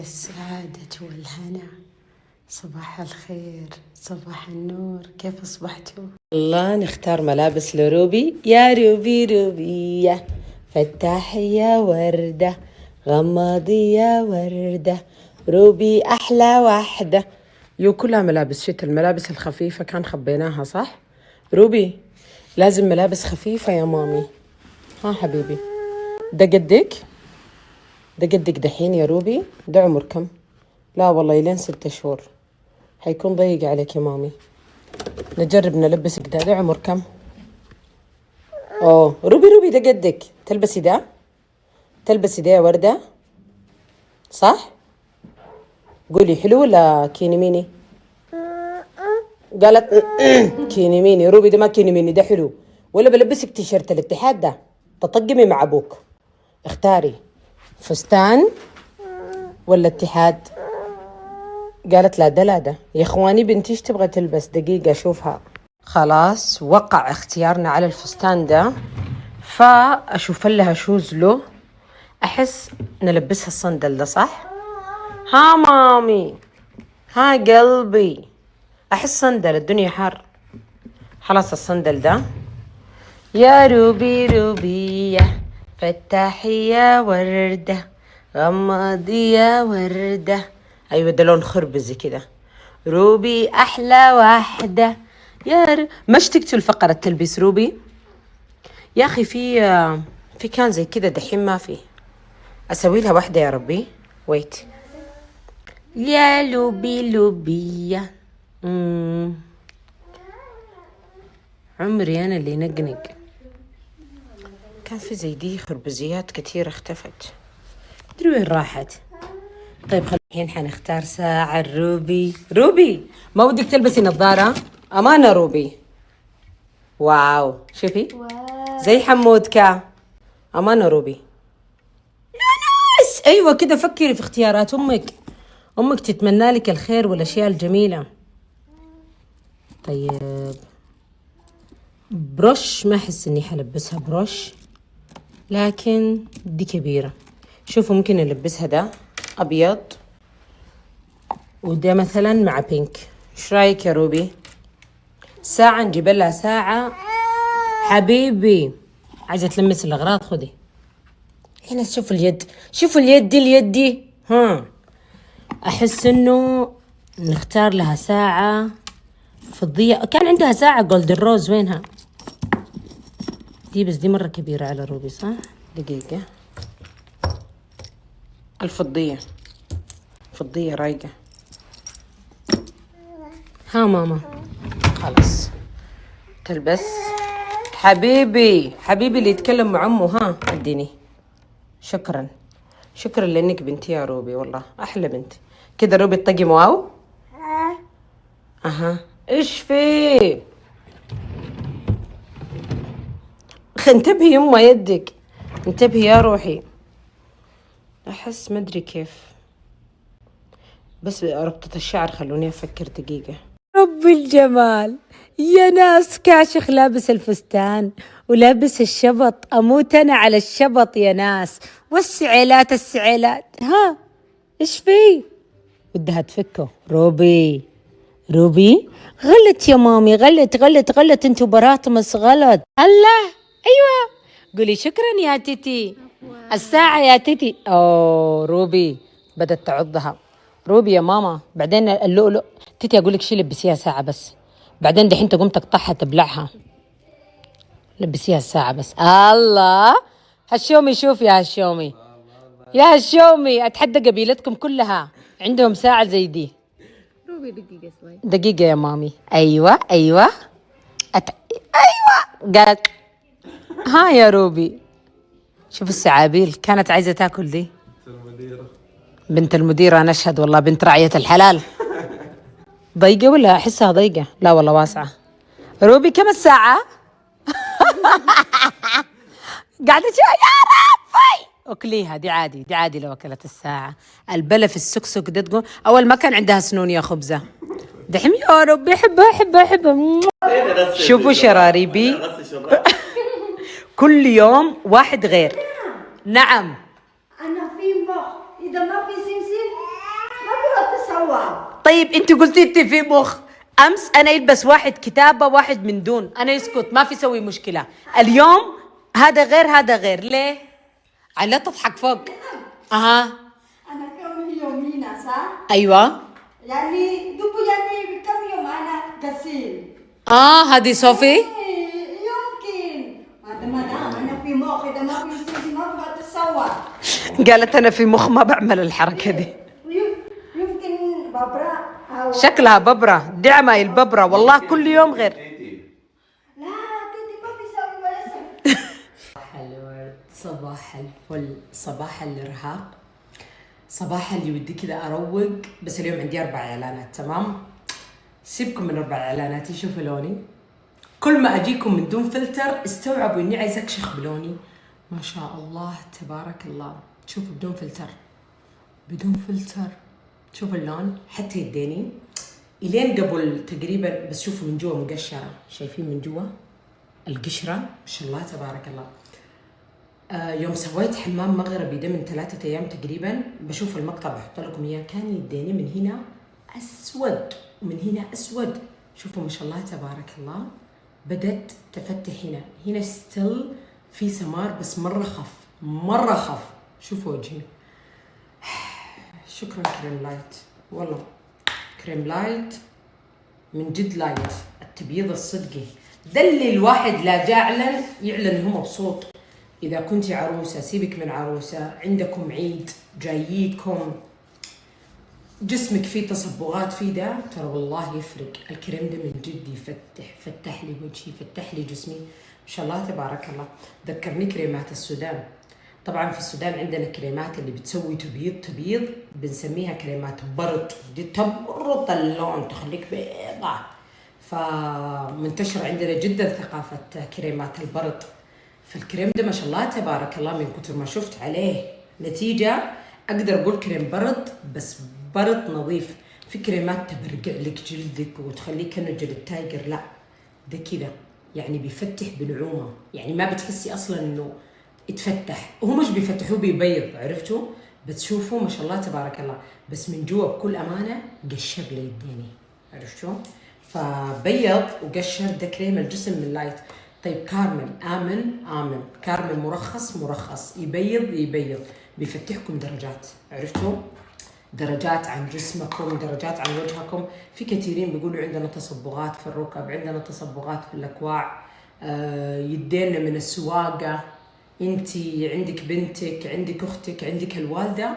السعادة والهنا. صباح الخير، صباح النور، كيف أصبحتوا؟ الله، نختار ملابس لروبي. يا روبي روبي يا فتاحي يا وردة، غماضي يا وردة، روبي أحلى واحدة. كلها ملابس شتاء، الملابس الخفيفة كان خبيناها صح؟ روبي لازم ملابس خفيفة يا مامي. ها حبيبي، ده قدك؟ ده قدك دحين يا روبي؟ ده عمر كم؟ لا والله يلين 6 شهور حيكون ضيق عليك يا مامي. نجرب نلبسك ده عمر كم؟ روبي ده قدك. تلبسي ده؟ تلبسي ده يا وردة صح؟ قولي حلو ولا كيني ميني؟ قالت كيني ميني. روبي ده ما كيني ميني، ده حلو. ولا بلبسك تيشيرت الاتحاد ده تطقمي مع ابوك. اختاري فستان ولا اتحاد. قالت لا ده يا اخواني بنتي ايش تبغى تلبس؟ دقيقة اشوفها. خلاص وقع اختيارنا على الفستان ده، فاشوف لها شوز له. احس نلبسها الصندل ده صح؟ ها مامي، ها قلبي، احس صندل، الدنيا حر. خلاص الصندل ده. يا روبي روبي يا فتاحي يا وردة، غماضي يا وردة. ايوه ده لون خربزي كده. روبي احلى واحدة يا ما اشتقتوا لفقرة تلبيس روبي؟ يا اخي في كان زي كده دحين ما في. اسوي لها واحدة يا ربي. ويت يا لوبي عمري انا اللي نقنق. كان في زي دي خربزيات كتير اختفت، مدري وين راحت. طيب الحين حنختار ساعة الروبي. روبي ما ودك تلبسي نظارة؟ أمانة روبي. واو شوفي زي حمودكا. أمانة روبي يا ناس. أيوة كده فكري في اختيارات أمك تتمنى لك الخير والأشياء الجميلة. طيب بروش ما أحس إني حلبسها بروش، لكن دي كبيرة. شوفوا ممكن نلبسها ده أبيض وده مثلا مع بينك. ايش رايك يا روبي؟ ساعة نجيب لها ساعة حبيبي. عايزة تلمس الأغراض خدي هنا. شوفوا اليد، شوفوا اليد دي. أحس إنه نختار لها ساعة فضية. كان عندها ساعة جولدن روز، وينها دي؟ بس دي مرة كبيرة على روبي صح؟ دقيقة. الفضية فضية رايقة. ها ماما خلاص تلبس. حبيبي اللي يتكلم مع امه. ها اديني. شكرا لانك بنتي يا روبي، والله احلى بنت كده. روبي الطقم واو. ايش في؟ انتبهي يما يدك، انتبهي يا روحي. احس مدري كيف، بس ربطة الشعر خلوني افكر دقيقة. رب الجمال يا ناس، كاشخ لابس الفستان ولابس الشبط. اموت انا على الشبط يا ناس. والسعيلات ها ايش في؟ بدها تفكه. روبي غلط يا مامي، غلط. انتوا براطمس غلط. الله ايوه قولي شكرا يا تيتي. الساعة يا تيتي. روبي بدت تعضها. روبي يا ماما بعدين اللؤلؤ تيتي اقول لك شي لبسيها ساعة بس، بعدين دحين تقوم تقطعها تبلعها. لبسيها الساعة بس. الله هالشومي، شوف يا هالشومي اتحدى قبيلتكم كلها عندهم ساعة زي دي. روبي دقيقة دقيقة يا مامي. ايوه ايوه قالت ها يا روبي. شوف السعابيل كانت عايزة تاكل دي. بنت المديرة نشهد والله، بنت رعية الحلال. ضيقة ولا أحسها ضيقة؟ لا والله واسعة. روبي كم الساعة؟ قاعدة يا ربي أكليها. دي عادي لو أكلت الساعة. البلة في السكسك ده تقول أول ما كان عندها سنون يا خبزة. دحين يا ربي أحبها. شوفوا شراريبي كل يوم واحد غير. نعم أنا في مخ، إذا ما في سمسم سوا. طيب انت قلتي انت في مخ. امس انا يلبس واحد كتابه واحد من دون، انا يسكت ما في سوي مشكله. اليوم هذا غير هذا غير. ليه؟ لا تضحك فوق. اها أنا كم يومين صح؟ ايوه. يعني دوبو يعني كم يوم أنا غسيل. هذه صوفي. يمكن. مادام أنا في مخ إذا ما في سيسي ما بتسوى. قالت انا في مخ ما بعمل الحركه دي. يمكن ببرة أو شكلها ببره، دي عمايل ببره والله كل يوم غير. لا تيتي ما في سوي ولا شيء. صباح الورد، صباح الفل، صباح الارهاق، صباح اللي ودي كذا اروق. بس اليوم عندي 4 اعلانات. تمام، سيبكم من 4 اعلانات. شوفوا لوني، كل ما اجيكم من دون فلتر استوعبوا اني عايزه اكشخ بلوني. ما شاء الله تبارك الله. شوفوا بدون فلتر، بدون فلتر. شوفوا اللون، حتى يديني الين قبل تقريبا، بس شوفوا من جوا مقشره. شايفين من جوا القشره؟ ما شاء الله تبارك الله. يوم سويت حمام مغربي ده من 3 أيام تقريبا، بشوف المقطع بحط لكم اياه، كان يديني من هنا اسود ومن هنا اسود. شوفوا ما شاء الله تبارك الله، بدت تفتح هنا ستيل في سمار بس مره خف، مره خف. شوفوا وجهي. شكرا كريم لايت، والله كريم لايت من جد لايت. التبييض الصدقي ده اللي الواحد لا جاعلا يعلن هو مبسوط. إذا كنت عروسة، سيبك من عروسة، عندكم عيد جاييكم، جسمك فيه تصبغات فيه ده، ترى والله يفرق. الكريم ده من جد فتح لي وجهي، فتح لي جسمي، ما شاء الله تبارك الله. ذكرني كريمات السودان. طبعا في السودان عندنا كريمات اللي بتسوي تبيض بنسميها كريمات برط، دي تبرط اللون تخليك بيضة. فمنتشرة عندنا جدا ثقافة كريمات البرط. فالكريم ده ما شاء الله تبارك الله من كتر ما شفت عليه نتيجة أقدر أقول كريم برط، بس برط نظيف. في كريمات تبرقع لك جلدك وتخليك كأنه جلد تايجر، لا ده كده يعني بيفتح بنعومة، يعني ما بتحسي أصلا إنه يتفتح. وهو مش بيفتحوه بيبيض، عرفتوا؟ بتشوفوا ما شاء الله تبارك الله، بس من جوا بكل أمانة قشر لي يديني، عرفتوا؟ فبيض وقشر. ده كريم الجسم من لايت. طيب كارمل، آمن كارمل مرخص يبيض، بيفتحكم درجات، عرفتوا؟ درجات عن جسمكم، درجات عن وجهكم. في كثيرين بيقولوا عندنا تصبغات في الركب، عندنا تصبغات في الأكواع، يدينا من السواقة. انتي عندك بنتك، عندك اختك، عندك الوالدة،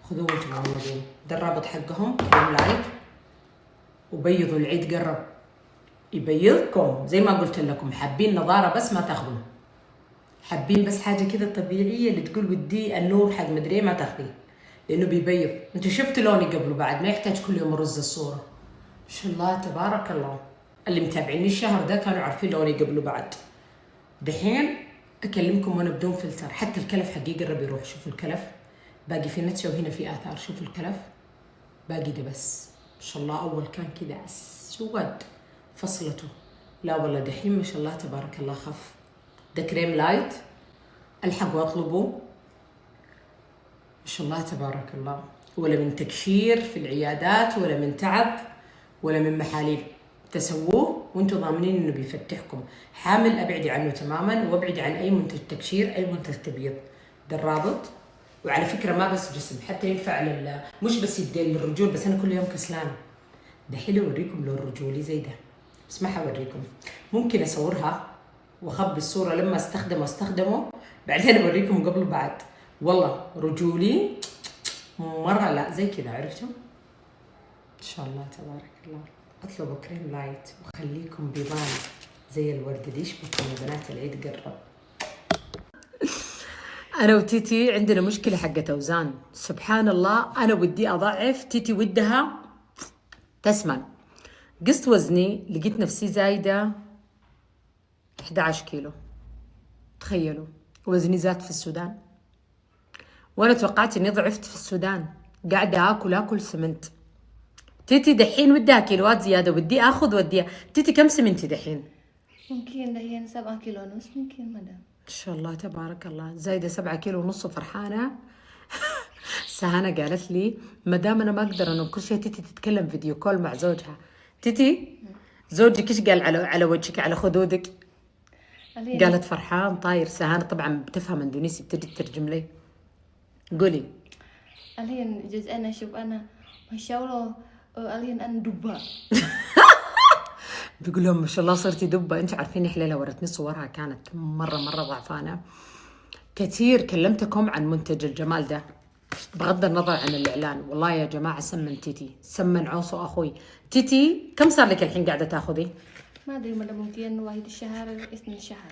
خذوه وانتم مغمضين. ده الرابط حقهم كريم لايت، وبيضوا. العيد قرب يبيضكم زي ما قلت لكم. حابين نظارة بس ما تاخذون، حابين بس حاجة كذا طبيعية اللي تقول ودي النور حق مدري ما تاخذيه، لأنه بيبيض. انتوا شفتوا لوني قبل وبعد، ما يحتاج كل يوم أرز الصورة. ما شاء الله تبارك الله. اللي متابعيني الشهر ده كانوا عارفين لوني قبل وبعد. دحين أكلمكم وأنا بدون فلتر. حتى الكلف حقي قرب يروح. شوفوا الكلف باقي في نتشة وهنا في آثار. شوفوا الكلف باقي ده بس. ما شاء الله أول كان كذا أسود فصلته، لا والله دحين ما شاء الله تبارك الله خف. ده كريم لايت، الحقوا اطلبوا. ما شاء الله تبارك الله، ولا من تكشير في العيادات، ولا من تعب، ولا من محاليل. تسووه وانتم ضامنين انه بيفتحكم. حامل ابعدي عنه تماما، وابعدي عن اي منتج تكشير، اي منتج تبيض. ده الرابط. وعلى فكره ما بس جسم، حتى ينفع مش بس يدين للرجول، بس انا كل يوم كسلانه. ده حلو اوريكم لون رجولي زي ده، بس ما حوريكم. ممكن اصورها واخبي الصوره لما استخدمه بعدين اوريكم قبل وبعد. والله رجولي مره، لا زي كذا، عرفتوا؟ ان شاء الله تبارك الله. اطلبوا كريم لايت وخليكم بيضان زي الورد. دي يشبككم يا بنات، العيد قرب. انا وتيتي عندنا مشكله حقة اوزان. سبحان الله، انا ودي اضعف، تيتي ودها تسمن. قست وزني، لقيت نفسي زايده 11 كيلو. تخيلوا وزني زاد في السودان، وانا توقعت اني ضعفت في السودان. قاعده اكل سمنت. تيتي دحين ودها كيلوات زياده، ودي اخذ وديها. تيتي كم سمنتي دحين؟ ممكن دحين 7 كيلو ونص ممكن مدام. ان شاء الله تبارك الله، زايده 7 كيلو ونص. فرحانه سهانة قالت لي ما دام انا ما اقدر انام كل شيء تيتي تتكلم فيديو كول مع زوجها. تيتي زوجك ايش قال على وجهك على خدودك؟ قالت فرحان طاير. سهانة طبعا بتفهم اندونيسي بتجي تترجم لي. قولي. Alien جزء أنا شوف أنا ما شاء الله alien أنا دبا. بيقول لهم ما شاء الله صرتي دبة. انت عارفين حليلة ورتني صورها كانت مرة ضعفانة كثير. كلمتكم عن منتج الجمال ده بغض النظر عن الإعلان. والله يا جماعة سمن تيتي، سمن عوصو أخوي. تيتي كم صار لك الحين قاعدة تاخذي؟ ما أدري مدى ممكن واحد الشهر 2 شهر.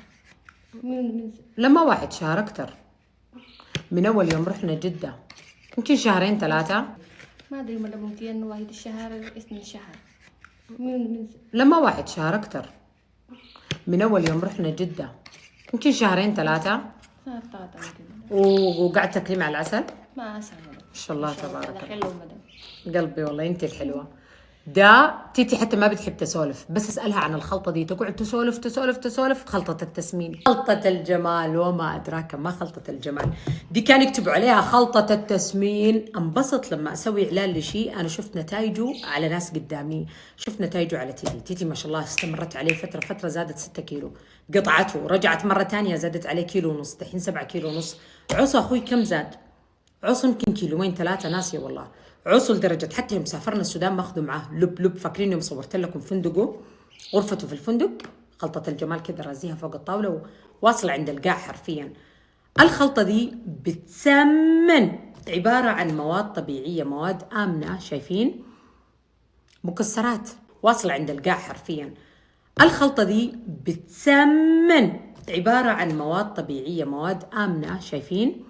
لما 1 شهر أكتر. من أول يوم رحنا جدة يمكن 2 3. ما أدري مدى ممكن واحد الشهر 2 شهر. لما 1 شهر أكتر. من أول يوم رحنا جدة يمكن 2 3. وقعدت تاكلي مع العسل؟ ما أسهل. ما شاء الله تبارك الله. حلو مدى. قلبي والله انت الحلوة. دا تيتي حتى ما بتحب تسولف، بس اسألها عن الخلطة دي تقعد تسولف. خلطة التسمين، خلطة الجمال، وما أدراك ما خلطة الجمال دي. كان يكتبوا عليها خلطة التسمين. انبسط لما أسوي إعلان لشيء أنا شفت نتائجه على ناس قدامي. شفت نتائجه على تيتي ما شاء الله استمرت عليه فترة زادت 6 كيلو. قطعته رجعت مرة تانية زادت عليه 1.5 كيلو. الحين 7.5 كيلو. عصا أخوي كم زاد؟ عصر يمكن 2 3 ناسية والله. عصر لدرجة حتى يوم سافرنا السودان ما أخذوا معاه لب. فاكرين يوم صورت لكم فندقه غرفته في الفندق خلطة الجمال كذا رازيها فوق الطاولة وواصلة عند القاع حرفيا. الخلطة دي بتسمن، عبارة عن مواد طبيعية، مواد آمنة. شايفين؟ مكسرات واصلة عند القاع حرفيا. الخلطة دي بتسمن، عبارة عن مواد طبيعية، مواد آمنة. شايفين؟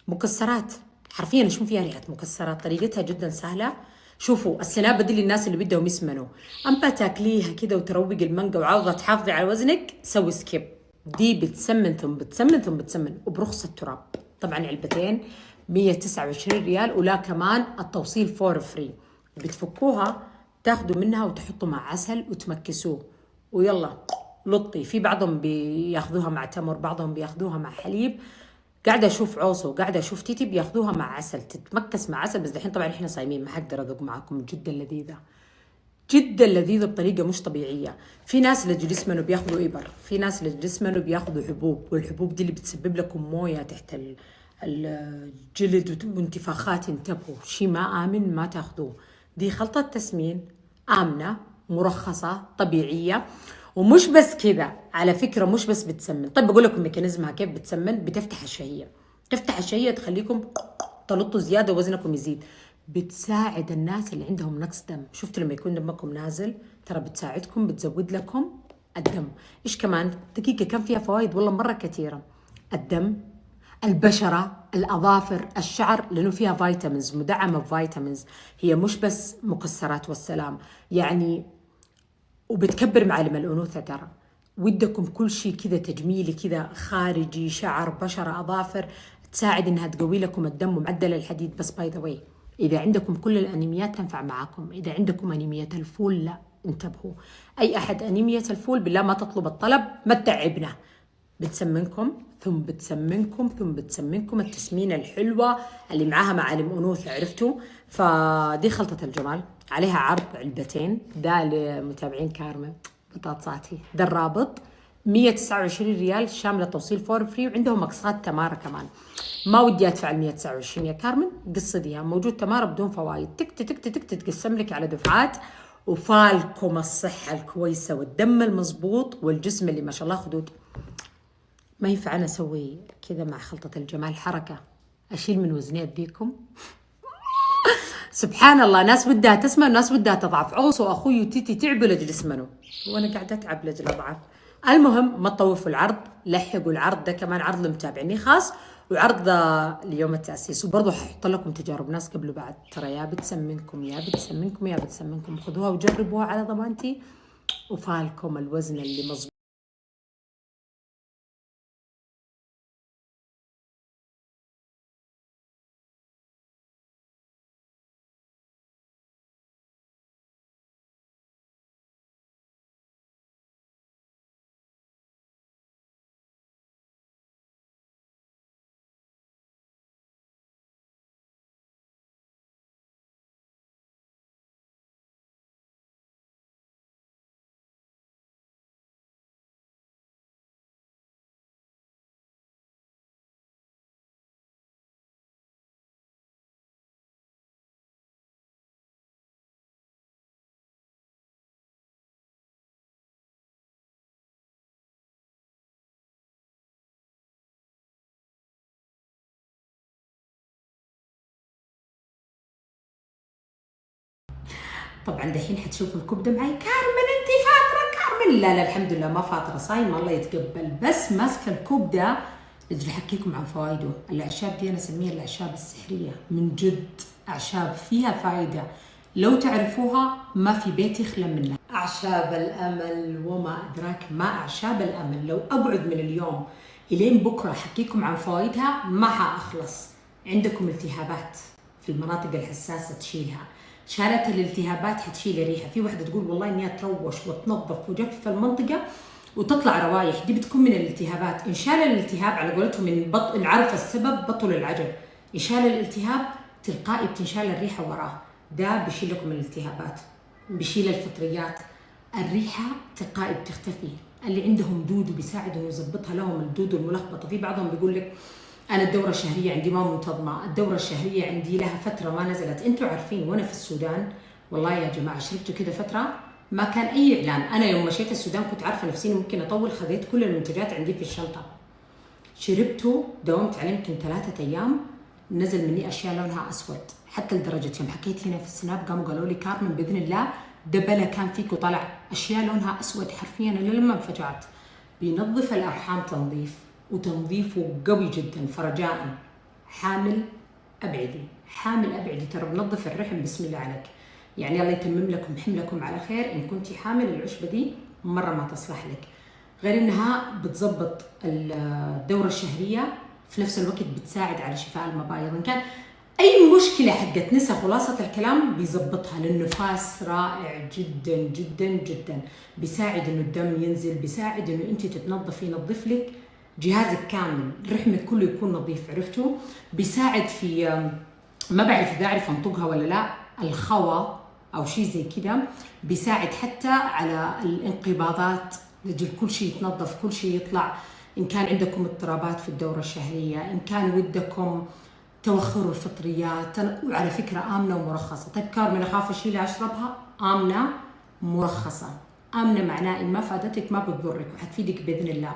مكسرات حرفيا. شو فيها ريحة مكسرات. طريقتها جدا سهلة. شوفوا السنابة دي للناس اللي بدهم يسمنوا. أما تاكليها كده وتروقي المانجا وعاوزة تحافظي على وزنك سوي سكيب. دي بتسمن ثم بتسمن وبرخص التراب. طبعا علبتين 129 ريال ولا كمان التوصيل فور فري. بتفكوها تاخدوا منها وتحطوا مع عسل وتمكسوه ويلا لطي. في بعضهم بياخذوها مع تمر، بعضهم بياخذوها مع حليب. قاعدة أشوف عوصو وقاعدة أشوف تيتي بياخذوها مع عسل، تتمكس مع عسل. بس دحين طبعا إحنا صايمين ما حقدر أذوق معكم. جدا لذيذة جدا لذيذة بطريقة مش طبيعية. في ناس لجسمهم بياخذوا إبر، في ناس لجسمهم بياخذوا حبوب، والحبوب دي اللي بتسبب لكم موية تحت الجلد وانتفاخات. انتبهوا، شيء ما آمن ما تاخذوه. دي خلطة تسمين آمنة مرخصة طبيعية. ومش بس كذا على فكرة، مش بس بتسمن. طيب بقول لكم ميكانيزمها كيف بتسمن. بتفتح الشهية، تفتح الشهية تخليكم تلطوا زيادة ووزنكم يزيد. بتساعد الناس اللي عندهم نقص دم. شفتوا لما يكون دمكم نازل ترى بتساعدكم، بتزود لكم الدم. إيش كمان دقيقة كم فيها فوائد والله مرة كثيرة. الدم، البشرة، الأظافر، الشعر، لأنه فيها فيتامينز مدعمة بفيتامينز. هي مش بس مكسرات والسلام يعني. وبتكبر معالم الأنوثة ترى. ودكم كل شيء كذا تجميلي كذا خارجي، شعر، بشرة، أظافر. تساعد إنها تقوي لكم الدم ومعدل الحديد. بس باي ذا واي إذا عندكم كل الأنيميات تنفع معاكم. إذا عندكم أنيمية الفول لا انتبهوا. أي أحد أنيمية الفول بالله ما تطلب الطلب، ما تتعبنا. بتسمنكم ثم بتسمنكم التسمينة الحلوة اللي معاها معالم أنوثة. عرفتوا؟ فدي خلطة الجمال. عليها عرض علبتين. ده لمتابعين كارمن بطاطساتي. ده الرابط 129 ريال شاملة توصيل فور فري. وعندهم مقصات تمارة كمان. ما ودي أدفع 129 يا كارمن، قصديها موجود تمارة بدون فوائد. تك تقسم لك على دفعات. وفالكم الصحة الكويسة والدم المزبوط والجسم اللي ما شاء الله خدود. ما ينفع أنا أسوي كذا مع خلطة الجمال حركة أشيل من وزنيات ديكم. سبحان الله، ناس بدها تسمن وناس بدها تضعف. عوصو أخوي وتيتي تعبوا لجل يسمنوا وأنا قاعدة أتعب لجل أضعف. المهم ما تطوفوا العرض، لحقوا العرض ده كمان عرض لمتابعيني خاص وعرض ليوم التأسيس. وبرضه حط لكم تجارب ناس قبل وبعد. ترى يا بتسمنكم خذوها وجربوها على ضمانتي وفالكم الوزن اللي مظبوط. طبعا دحين حتشوفوا الكبده معي. كارمن انت فاطره كارمن؟ لا الحمد لله ما فاطره، صايمه الله يتقبل، بس ماسكه الكبده. اجي احكيكم عن فوائده. الاعشاب دي انا اسميها الاعشاب السحريه، من جد اعشاب فيها فائده لو تعرفوها ما في بيت يخلى منها. اعشاب الامل، وما ادراك ما اعشاب الامل. لو اقعد من اليوم الين بكره احكيكم عن فوائدها ما حاخلص. عندكم التهابات في المناطق الحساسه تشيلها، شالت الالتهابات حتشيل الريحه. في واحده تقول والله انها تروش وتنظف وجف المنطقه وتطلع روايح، دي بتكون من الالتهابات. ان شال الالتهاب على قولتهم من إن عرف السبب بطل العجب. ان شال الالتهاب تلقائي بتنشال الريحه وراه. ده بيشيل لكم الالتهابات، بيشيل الفطريات، الريحه تلقائي بتختفي. اللي عندهم دود بيساعد انه يظبطها لهم الدود الملخبطه. في بعضهم بيقول لك انا الدوره الشهريه عندي ما منتظمه، الدوره الشهريه عندي لها فتره ما نزلت. انتوا عارفين وانا في السودان والله يا جماعه شربتوا كده فتره ما كان اي اعلان. انا يوم مشيت السودان كنت عارفه نفسي ممكن اطول، خذيت كل المنتجات عندي في الشنطه، شربته داومت عليه يمكن 3 ايام، نزل مني اشياء لونها اسود. حتى لدرجه يوم حكيت هنا في السناب قاموا قالوا لي كارمن باذن الله دبله كان فيك وطلع اشياء لونها اسود حرفيا. انا لما انفجعت. بينظف الارحام تنظيف، وتنظيفه قوي جدا. فرجاء حامل ابعدي، حامل ابعدي، ترى بنظف الرحم بسم الله عليك. يعني الله يتمم لكم حملكم على خير. ان كنتي حامل العشبه دي مره ما تصلح لك. غير انها بتظبط الدوره الشهريه، في نفس الوقت بتساعد على شفاء المبايض. ان كان اي مشكله حقت نسا خلاصه الكلام بيظبطها. للنفاس رائع جدا جدا جدا، بيساعد انه الدم ينزل، بيساعد انه انت تتنظفي، ينظف لك جهازك كامل، رحمك كله يكون نظيف. عرفتوا؟ بيساعد في ما بعرف اذا اعرف انطقها ولا لا، الخوى او شيء زي كده. بيساعد حتى على الانقباضات، لجل كل شيء يتنظف، كل شيء يطلع. ان كان عندكم اضطرابات في الدوره الشهريه، ان كان ودكم توخر الفطريات، وعلى فكره امنه ومرخصه. طيب كارمن اخاف اشيلها اشربها؟ امنه مرخصه. امنه معناه ان ما فادتك ما بتضرك وحتفيدك باذن الله.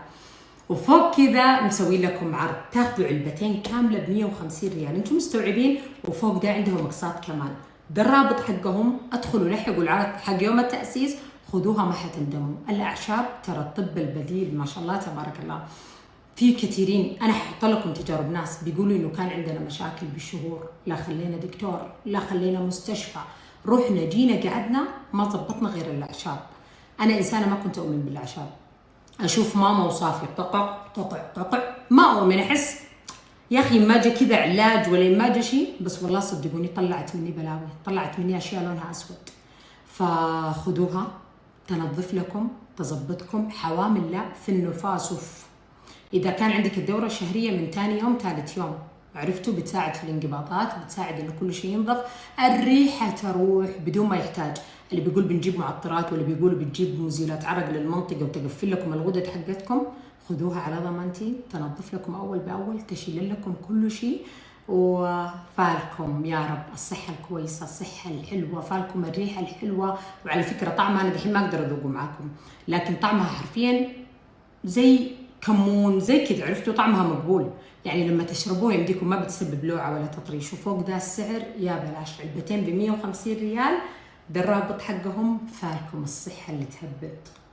وفوق كذا مسوي لكم عرض، تاخذوا علبتين كامله ب 150 ريال. انتم مستوعبين؟ وفوق ده عندهم اقساط كمان. ده الرابط حقهم، ادخلوا لحقوا العرض حق يوم التاسيس، خذوها ما حتندموا. الاعشاب ترى الطب البديل ما شاء الله تبارك الله. في كثيرين، انا حاحط لكم تجارب ناس بيقولوا انه كان عندنا مشاكل بالشهور، لا خلينا دكتور، لا خلينا مستشفى، رحنا جينا قعدنا ما ضبطنا غير الاعشاب. انا انسانه ما كنت اؤمن بالاعشاب، اشوف ماما وصافي طقع ما اؤمن، احس يا اخي ما جا كذا علاج ولا ما جا شيء. بس والله صدقوني طلعت مني بلاوي، طلعت مني اشياء لونها اسود. فخذوها تنظف لكم، تظبطكم حوامل لا في النفاس. اذا كان عندك الدوره الشهريه من ثاني يوم ثالث يوم، عرفتوا؟ بتساعد في الانقباضات، بتساعد انه كل شيء ينظف، الريحه تروح بدون ما يحتاج. اللي بيقول بنجيب معطرات ولا بيقولوا بتجيب مزيلات عرق للمنطقه وتقفل لكم الغدد حقتكم، خذوها على ضمانتي، تنظف لكم اول باول، تشيل لكم كل شيء، وفالكم يا رب الصحه الكويسه، الصحه الحلوه، فالكم الريحه الحلوه. وعلى فكره طعمها انا دحين ما اقدر اذوقه معاكم، لكن طعمها حرفيا زي كمون زي كذا، عرفتوا؟ طعمها مقبول. يعني لما تشربوه يمديكم ما بتسبب لوعه ولا تطريش. وفوق ده السعر يا بلاش، علبتين ب 150 ريال. ده الرابط حقهم، فالكم الصحه اللي تهبط.